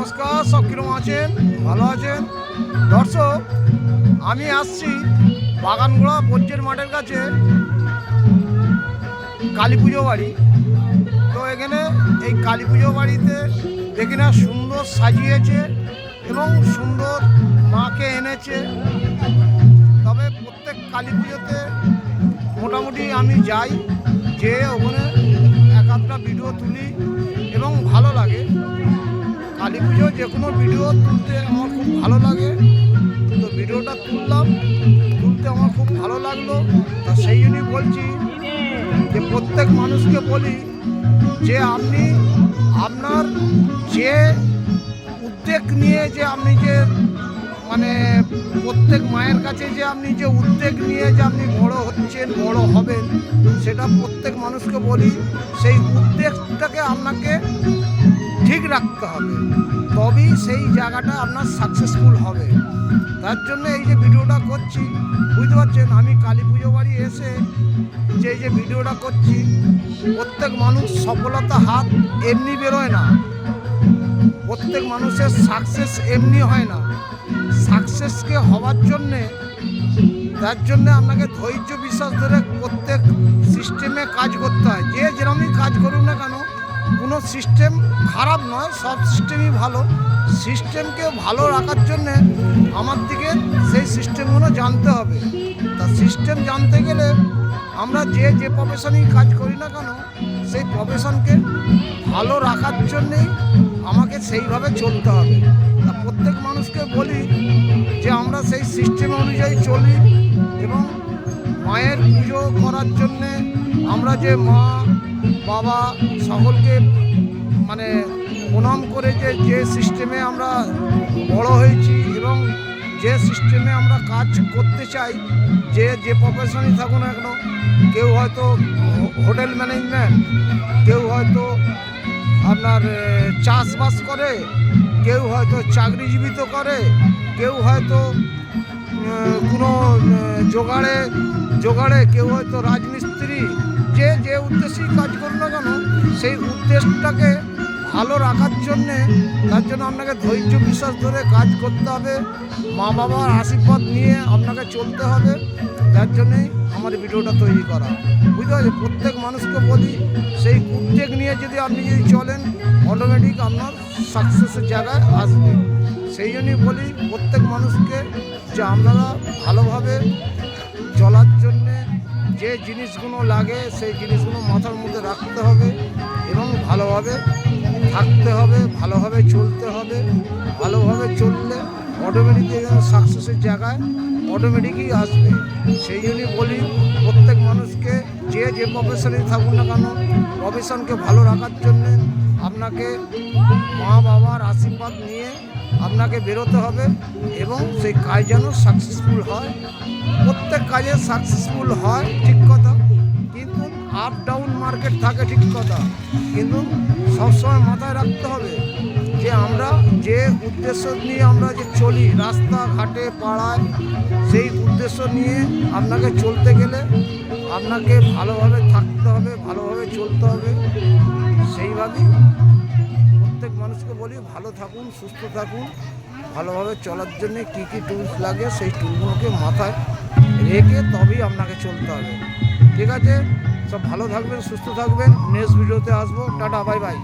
নমস্কার, সব কিরকম আছেন? ভালো আছেন? দর্শক, আমি আসছি বাগানগোড়া বজ্রের মাঠের কাছে কালী পুজো বাড়ি। তো এখানে এই কালী পুজো বাড়িতে দেখি না সুন্দর সাজিয়েছে এবং সুন্দর মাকে এনেছে। তবে প্রত্যেক কালী পুজোতে মোটামুটি আমি যাই, যে ওখানে এক আধটা ভিডিও তুলি এবং ভালো লাগে। কালী পুজো যে কোনো ভিডিও তুলতে আমার খুব ভালো লাগে। তো ভিডিওটা তুলতে আমার খুব ভালো লাগলো। তা সেই জন্যই বলছি যে প্রত্যেক মানুষকে বলি যে আপনি আপনার যে উদ্যোগ নিয়ে যে আপনি যে মানে প্রত্যেক মায়ের কাছে যে আপনি যে উদ্যোগ নিয়ে যে আপনি বড় হচ্ছেন, বড় হবেন, সেটা প্রত্যেক মানুষকে বলি সেই উদ্যোগটাকে আপনাকে ঠিক রাখতে হবে, তবেই সেই জায়গাটা আপনার সাকসেসফুল হবে। তার জন্য এই যে ভিডিওটা করছি, বুঝতে পারছেন, আমি কালী পুজো বাড়ি এসে যে ভিডিওটা করছি, প্রত্যেক মানুষ সফলতা হাত এমনি বেরোয় না, প্রত্যেক মানুষের সাকসেস এমনি হয় না। সাকসেসকে হওয়ার জন্যে, তার জন্যে আপনাকে ধৈর্য বিশ্বাস ধরে প্রত্যেক সিস্টেমে কাজ করতে হয়। যে যেরকমই কাজ করুন না কেন, কোনো সিস্টেম খারাপ নয়, সব সিস্টেমই ভালো। সিস্টেমকে ভালো রাখার জন্যে আমার দিকে সেই সিস্টেমগুলো জানতে হবে। তা সিস্টেম জানতে গেলে আমরা যে প্রফেশনেই কাজ করি না কেন, সেই প্রফেশনকে ভালো রাখার জন্যেই আমাকে সেইভাবে চলতে হবে। তা প্রত্যেক মানুষকে বলি যে আমরা সেই সিস্টেম অনুযায়ী চলি এবং মায়ের পুজো করার জন্যে আমরা যে মা বাবা সকলকে মানে প্রণাম করে যে সিস্টেমে আমরা বড় হয়েছি এবং যে সিস্টেমে আমরা কাজ করতে চাই, যে প্রফেশনই থাকুন না কেন, কেউ হয়তো হোটেল ম্যানেজমেন্ট, কেউ হয়তো আপনার চাষবাস করে, কেউ হয়তো চাকরিজীবিত করে, কেউ হয়তো কোনো জোগাড়ে, কেউ হয়তো রাজমিস্ত্রি, যে উদ্দেশ্যেই কাজ করুন না কেন, সেই উদ্দেশ্যটাকে ভালো রাখার জন্যে, তার জন্য আপনাকে ধৈর্য বিশ্বাস ধরে কাজ করতে হবে, মা বাবার আশীর্বাদ নিয়ে আপনাকে চলতে হবে। তার জন্যেই আমার ভিডিওটা তৈরি করা, বুঝতে পারছি। প্রত্যেক মানুষকে বলি সেই উদ্যোগ নিয়ে যদি আপনি চলেন, অটোমেটিক আপনার সাকসেসের জায়গায় আসবে। সেই জন্যই বলি প্রত্যেক মানুষকে যে আপনারা ভালোভাবে চলার জন্যে যে জিনিসগুলো লাগে সেই জিনিসগুলো মাথার মধ্যে রাখতে হবে এবং ভালোভাবে থাকতে হবে, ভালোভাবে চলতে হবে। ভালোভাবে চললে অটোমেটিক সাকসেসের জায়গায় অটোমেটিকই আসবে। সেই জন্যই বলি প্রত্যেক মানুষকে যে প্রফেশনেই থাকুন না কেন, প্রফেশনকে ভালো রাখার জন্যে আপনাকে মা বাবার আশীর্বাদ নিয়ে আপনাকে বেরোতে হবে এবং সেই কাজ যেন সাকসেসফুল হয়। প্রত্যেক কাজে সাকসেসফুল হয়, ঠিক কথা, কিন্তু আপ ডাউন মার্কেট থাকে, ঠিক কথা, কিন্তু সবসময় মাথায় রাখতে হবে যে আমরা যে উদ্দেশ্য নিয়ে আমরা যে চলি রাস্তাঘাটে পাড়ায়, সেই উদ্দেশ্য নিয়ে আপনাকে চলতে গেলে আপনাকে ভালোভাবে থাকতে হবে, ভালোভাবে চলতে হবে। সেইভাবেই প্রত্যেক মানুষকে বলি ভালো থাকুন, সুস্থ থাকুন। ভালোভাবে চলার জন্যে কী কী টুলস লাগে সেই টুলগুলোকে মাথায় রেখে তবেই আপনাকে চলতে হবে। ঠিক আছে, সব ভালো থাকবেন, সুস্থ থাকবেন। নেক্সট ভিডিওতে আসবো। Tata, bye bye.